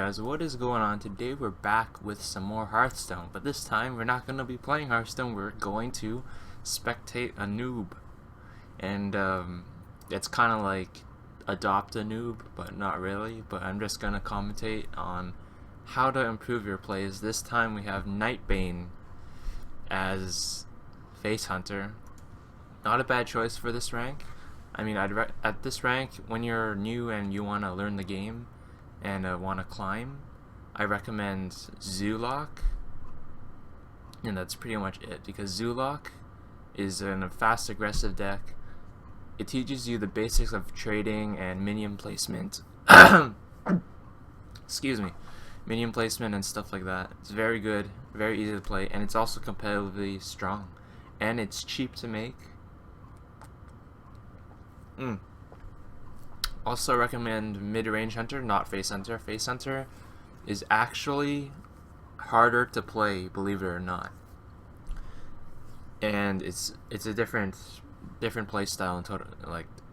guys, what is going on? Today we're back with some more Hearthstone, but this time we're not going to be playing Hearthstone, we're going to spectate a noob. And it's kind of like adopt a noob, but not really, but I'm just going to commentate on how to improve your plays. This time we have Nightbane as Face Hunter. Not a bad choice for this rank. I mean, at this rank, when you're new and you want to learn the game and want to climb, I recommend Zulok, and that's pretty much it, because Zulok is in a fast aggressive deck. It teaches you the basics of trading and minion placement. Excuse me. Minion placement and stuff like that. It's very good, very easy to play, and it's also competitively strong. And it's cheap to make. Also recommend mid-range hunter, not face hunter. Face hunter is actually harder to play, believe it or not. And it's a different play style and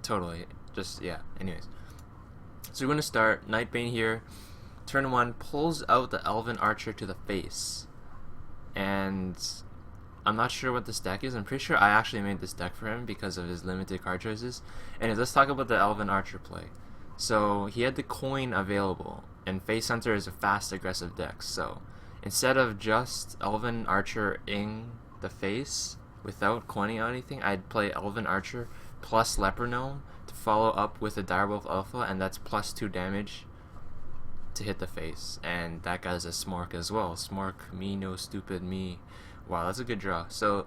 totally. Just yeah. Anyways, so we're gonna start Nightbane here. Turn 1 pulls out the Elven Archer to the face, and I'm not sure what this deck is. I'm pretty sure I actually made this deck for him because of his limited card choices. And let's talk about the Elven Archer play. So he had the coin available, and Face Hunter is a fast aggressive deck. So instead of just Elven Archer in the face without coining out anything, I'd play Elven Archer plus Leper Gnome to follow up with a Direwolf Alpha, and that's +2 damage to hit the face. And that guy's a Smork as well. Smork, me no stupid me. Wow, that's a good draw. So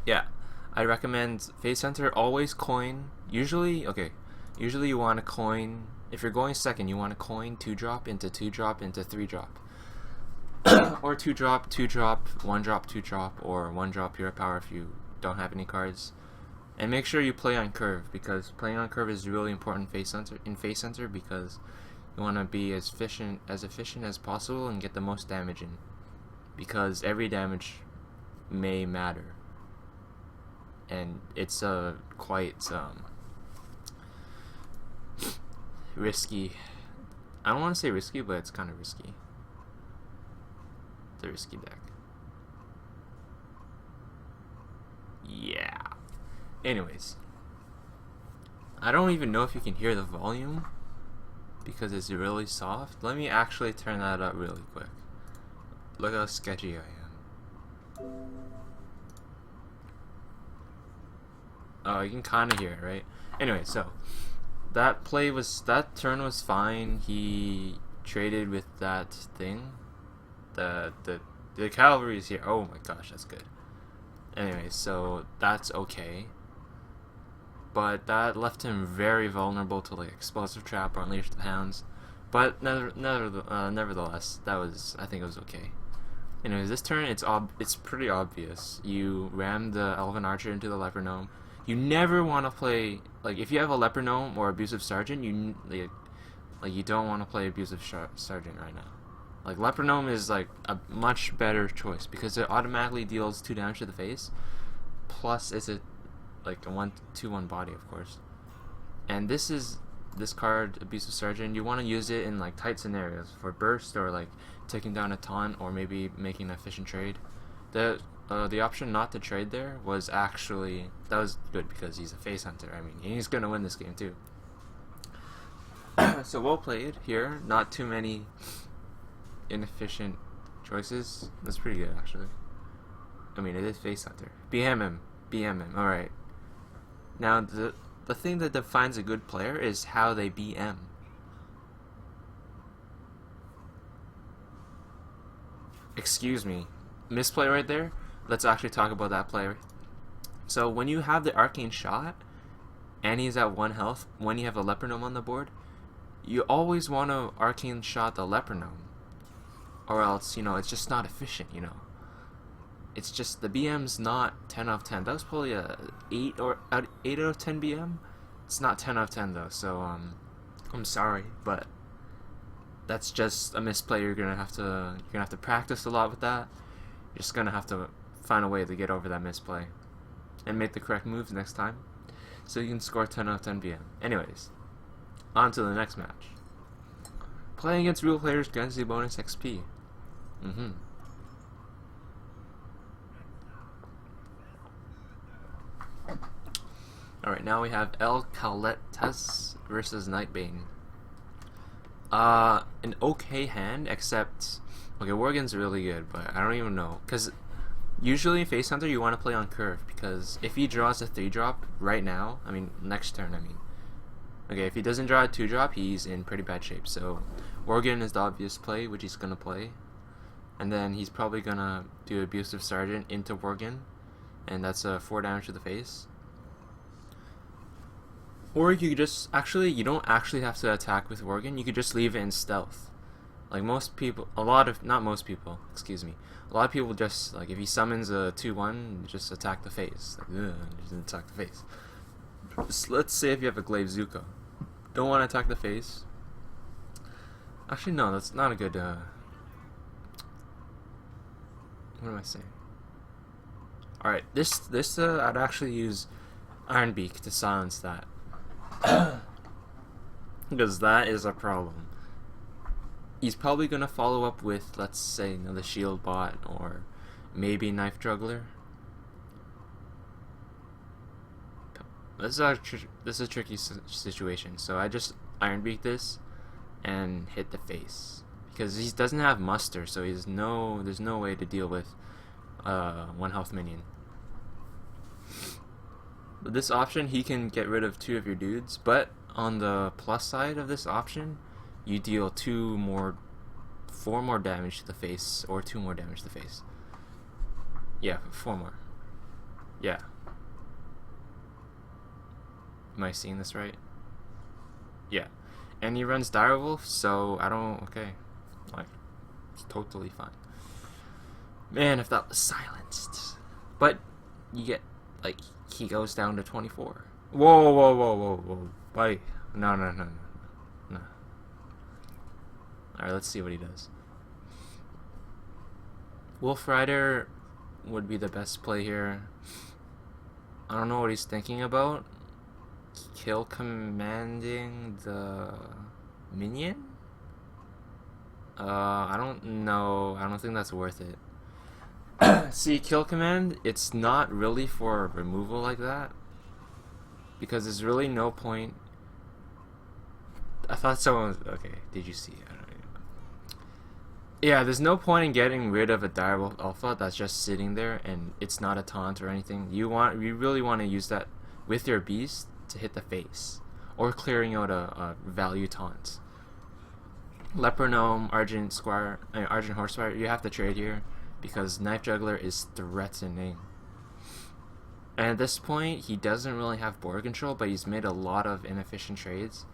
yeah, I recommend Face Hunter. Always coin. Usually you want to coin, if you're going second, you want to coin 2-drop into 2-drop into 3-drop. Or 2-drop, 2-drop, 1-drop, 2-drop, or 1-drop Hero Power if you don't have any cards. And make sure you play on curve, because playing on curve is really important in Face Hunter, because you want to be as efficient as possible and get the most damage in, because every damage may matter, and it's quite risky. I don't want to say risky, but it's kind of risky. It's a risky deck. Yeah. Anyways, I don't even know if you can hear the volume because it's really soft. Let me actually turn that up really quick. Look how sketchy I am. Oh, you can kind of hear it, right? Anyway, so that turn was fine. He traded with that thing. The cavalry is here. Oh my gosh, that's good. Anyway, so that's okay. But that left him very vulnerable to like Explosive Trap or Unleash the Hounds. But nevertheless, I think it was okay. Anyways, this turn it's pretty obvious. You ram the Elven Archer into the Leper Gnome. You never want to play, like, if you have a Leper Gnome or Abusive Sergeant, you don't want to play Abusive Sergeant right now. Like, Leper Gnome is like a much better choice because it automatically deals 2 damage to the face, plus it's like a 1/2/1 body, of course. And this card, Abusive Sergeant, you want to use it in like tight scenarios for burst or like taking down a taunt or maybe making an efficient trade. The option not to trade there was actually, that was good because he's a Face Hunter. I mean, he's gonna win this game too. So well played here. Not too many inefficient choices. That's pretty good actually. I mean, it is Face Hunter. BM him. All right. Now the thing that defines a good player is how they BM. Excuse me, misplay right there. Let's actually talk about that player. So when you have the Arcane Shot and he's at 1 health, when you have a Leper Gnome on the board, you always want to Arcane Shot the Leper Gnome, or else, you know, it's just not efficient, you know. It's just, the BM's not 10 out of 10. That was probably a 8 out of 10 BM. It's not 10 out of 10 though, so I'm sorry, but that's just a misplay. You're gonna have to practice a lot with that. You're just gonna have to find a way to get over that misplay and make the correct moves next time, so you can score 10 out of 10 BM. Anyways, on to the next match. Playing against real players grants you bonus XP. Alright, now we have El Caletas versus Nightbane. An okay hand, except... Okay, Worgen's really good, but I don't even know. Because usually Face Hunter you want to play on curve, because if he draws a 3-drop right now, I mean, next turn, I mean. Okay, if he doesn't draw a 2-drop, he's in pretty bad shape. So, Worgen is the obvious play, which he's going to play. And then he's probably going to do Abusive Sergeant into Worgen, and that's 4 damage to the face. Or you could just, actually, you don't actually have to attack with Worgen, you could just leave it in stealth. Like most people, not most people, excuse me. A lot of people just, like, if he summons a 2-1, just attack the face. Like, just attack the face. Just, let's say if you have a Glaive Zuko. Don't want to attack the face. Actually, no, that's not a good, what am I saying? Alright, this I'd actually use Iron Beak to silence that. Because that is a problem. He's probably going to follow up with, let's say, another Shield Bot or maybe Knife Juggler. This is a tricky situation, so I just Iron Beak this and hit the face. Because he doesn't have muster, so there's no way to deal with 1 health minion. With this option, he can get rid of 2 of your dudes, but on the plus side of this option, you deal 4 more damage to the face, or 2 more damage to the face. Yeah, 4 more. Yeah. Am I seeing this right? Yeah. And he runs Direwolf, so I don't, okay. Like, it's totally fine. Man, if that was silenced. But, you get, like, he goes down to 24. Whoa. Buddy. No. Alright, let's see what he does. Wolf Rider would be the best play here. I don't know what he's thinking about. Kill commanding the minion? I don't know. I don't think that's worth it. See, kill command, it's not really for removal like that, because there's really no point. I thought someone was, okay, did you see? I don't know. Yeah, there's no point in getting rid of a Direwolf Alpha that's just sitting there and it's not a taunt or anything. You really want to use that with your beast to hit the face, or clearing out a value taunt. Leper Gnome, Argent Horsefire, you have to trade here, because Knife Juggler is threatening. And at this point, he doesn't really have board control, but he's made a lot of inefficient trades.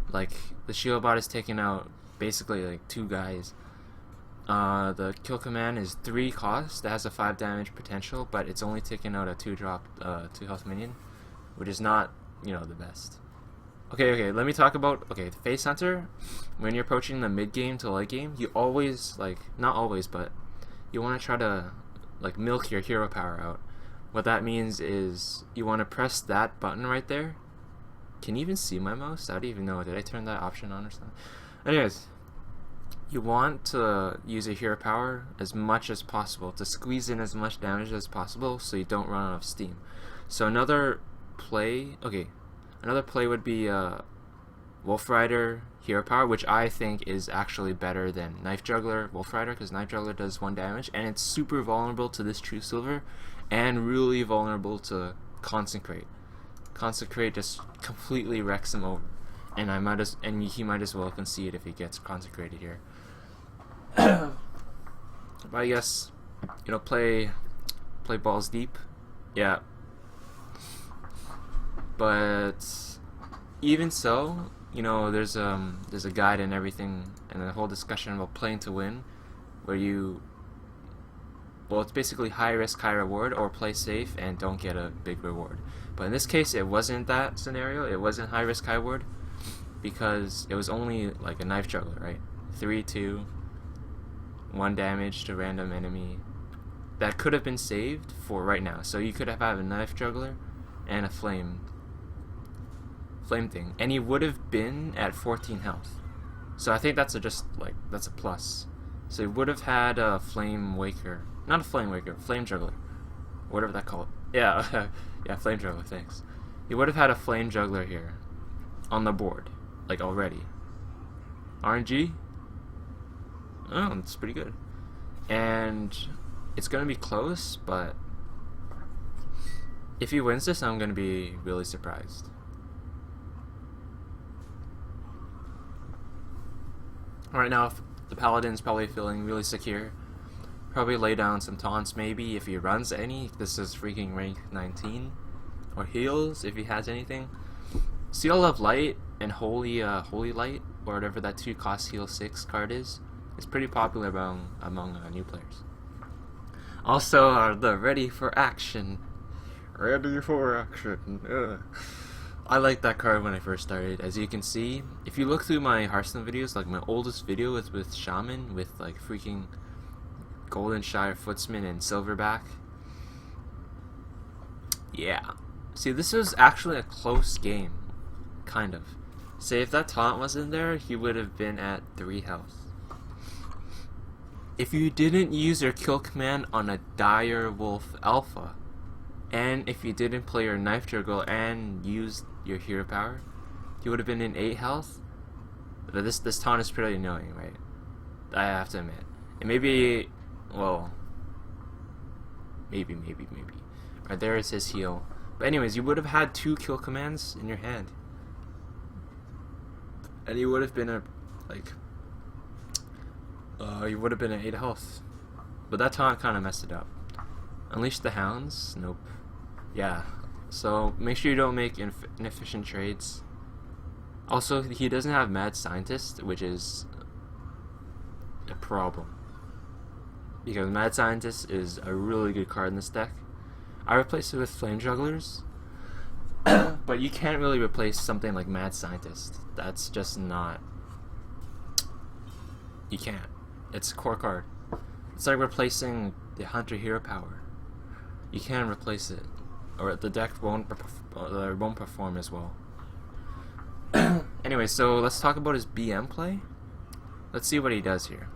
Like, the Shield Bot is taking out basically like 2 guys. The kill command is 3 cost, that has a 5 damage potential, but it's only taking out a 2-drop 2 health minion, which is not, you know, the best. Okay, let me talk about, the Face Hunter. When you're approaching the mid game to late game, you always, like, not always, but you want to try to, like, milk your hero power out. What that means is you want to press that button right there. Can you even see my mouse? I don't even know. Did I turn that option on or something? Anyways, you want to use your hero power as much as possible to squeeze in as much damage as possible so you don't run out of steam. So another play would be Wolf Rider hero power, which I think is actually better than Knife Juggler Wolf Rider, because Knife Juggler does 1 damage and it's super vulnerable to this True Silver and really vulnerable to Consecrate. Consecrate just completely wrecks him over, and he might as well concede if he gets consecrated here. But I guess, you know, play balls deep. Yeah. But even so, you know, there's a guide and everything, and a whole discussion about playing to win, where it's basically high risk, high reward, or play safe and don't get a big reward. But in this case, it wasn't that scenario. It wasn't high risk, high reward, because it was only like a Knife Juggler, right? 3/2, 1 damage to random enemy. That could have been saved for right now. So you could have had a Knife Juggler and a flame thing, and he would have been at 14 health. So I think that's that's a plus. So he would have had a Flame Waker, not a Flame Waker, Flame Juggler, whatever that called. Yeah, yeah, Flame Juggler. Thanks. He would have had a Flame Juggler here on the board, like already. RNG. Oh, it's pretty good. And it's gonna be close, but if he wins this, I'm gonna be really surprised. Right now, the Paladin's probably feeling really secure. Probably lay down some taunts maybe if he runs any. This is freaking rank 19. Or heals if he has anything. Seal of Light and Holy Light, or whatever that 2 cost heal 6 card is pretty popular among new players. Also, the Ready for Action. Ready for Action. Ugh. I liked that card when I first started. As you can see, if you look through my Hearthstone videos, like my oldest video is with Shaman, with like freaking Golden Shire Footsman and Silverback. Yeah. See, this was actually a close game. Kind of. Say if that taunt was in there, he would have been at 3 health. If you didn't use your kill command on a Dire Wolf Alpha, and if you didn't play your Knife Juggle and use your hero power, he would have been in 8 health. But this taunt is pretty annoying, right? I have to admit. And maybe, well, maybe. Right, there is his heal. But anyways, you would have had 2 kill commands in your hand. And you would have been a, like, you would have been at 8 health. But that taunt kind of messed it up. Unleash the Hounds? Nope. Yeah. So make sure you don't make inefficient trades. Also, he doesn't have Mad Scientist, which is a problem. Because Mad Scientist is a really good card in this deck. I replaced it with Flame Jugglers. But you can't really replace something like Mad Scientist. That's just not... You can't. It's a core card. It's like replacing the Hunter Hero Power. You can't replace it, or the deck won't perform as well. Anyway, so let's talk about his BM play. Let's see what he does here.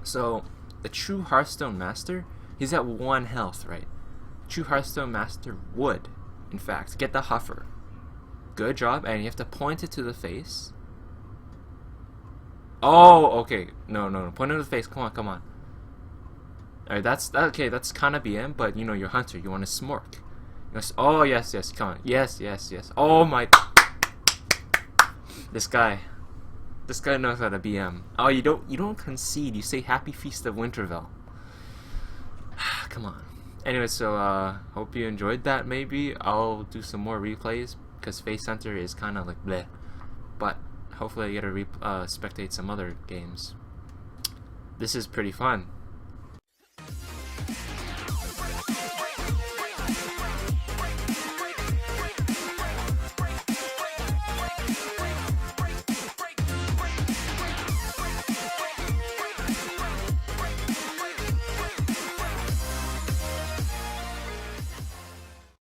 So, the true Hearthstone Master, he's at 1 health, right? True Hearthstone Master would, in fact, get the Huffer. Good job, and you have to point it to the face. Oh, okay. No. Point it to the face. Come on. Alright, that's kind of BM, but you know, you're Hunter. You want to smork. Oh, yes. Come on. Yes. Oh, my. This guy knows how to BM. Oh, you don't concede. You say Happy Feast of Winterfell. Come on. Anyway, so hope you enjoyed that. Maybe I'll do some more replays because Face Hunter is kind of like bleh. But hopefully I get to spectate some other games. This is pretty fun.